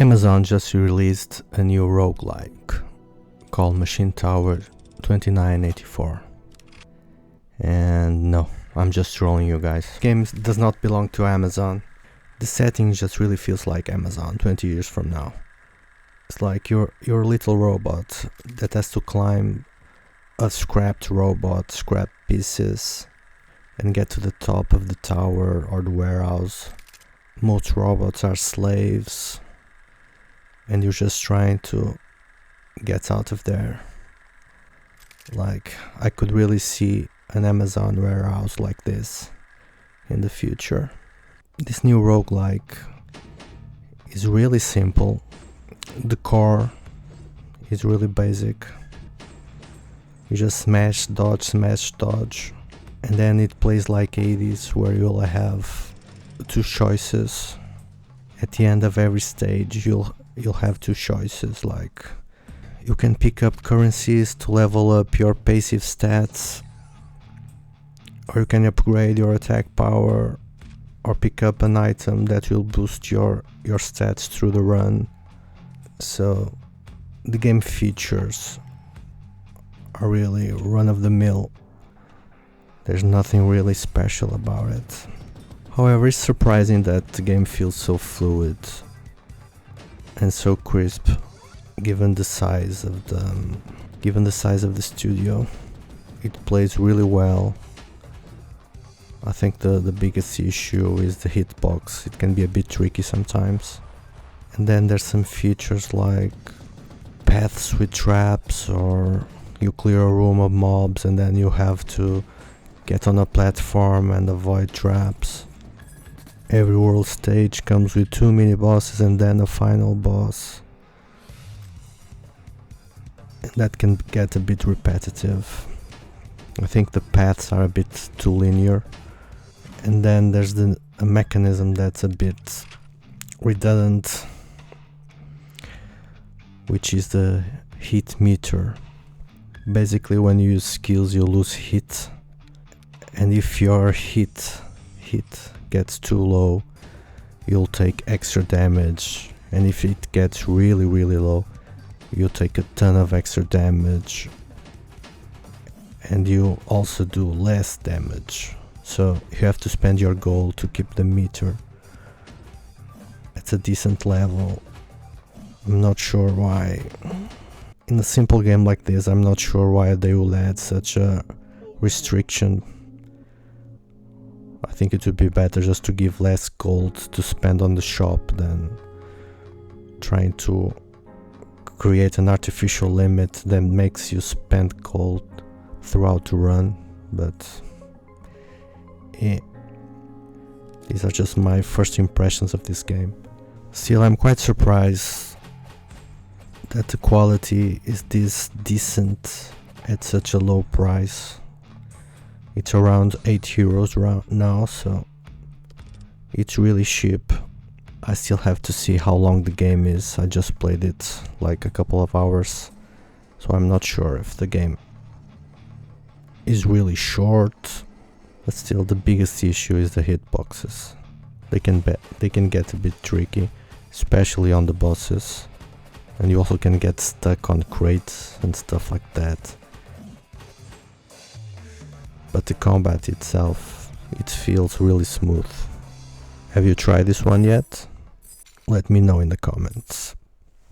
Amazon just released a new roguelike called Machine Tower 2984. And no, I'm just trolling you guys. The game does not belong to Amazon. The setting just really feels like Amazon 20 years from now. It's like you're a little robot that has to climb a scrapped robot, scrap pieces, and get to the top of the tower or the warehouse. Most robots are slaves, and you're just trying to get out of there. Like, I could really see an Amazon warehouse like this in the future. This new roguelike is really simple. The core is really basic. You just smash, dodge, and then it plays like 80s, where you'll have two choices. At the end of every stage you'll have two choices, like you can pick up currencies to level up your passive stats, or you can upgrade your attack power, or pick up an item that will boost your stats through the run. So the game features are really run-of-the-mill. There's nothing really special about it. However, it's surprising that the game feels so fluid and so crisp, given the size of the studio. It plays really well. I think the biggest issue is the hitbox. It can be a bit tricky sometimes. And then there's some features like paths with traps, or you clear a room of mobs and then you have to get on a platform and avoid traps. Every world stage comes with 2 mini bosses and then a final boss. And that can get a bit repetitive. I think the paths are a bit too linear. And then there's a mechanism that's a bit redundant, which is the hit meter. Basically, when you use skills you lose hit, and if your hit gets too low, you'll take extra damage, and if it gets really low, you'll take a ton of extra damage, and you also do less damage. So you have to spend your gold to keep the meter at a decent level. I'm not sure why. In a simple game like this, I'm not sure why they will add such a restriction. I think it would be better just to give less gold to spend on the shop than trying to create an artificial limit that makes you spend gold throughout the run. But these are just my first impressions of this game. Still, I'm quite surprised that the quality is this decent at such a low price. It's around €8 now, so it's really cheap. I still have to see how long the game is. I just played it like a couple of hours, so I'm not sure if the game is really short. But still, the biggest issue is the hitboxes. They can get a bit tricky, especially on the bosses, and you also can get stuck on crates and stuff like that. But the combat itself, it feels really smooth. Have you tried this one yet? Let me know in the comments.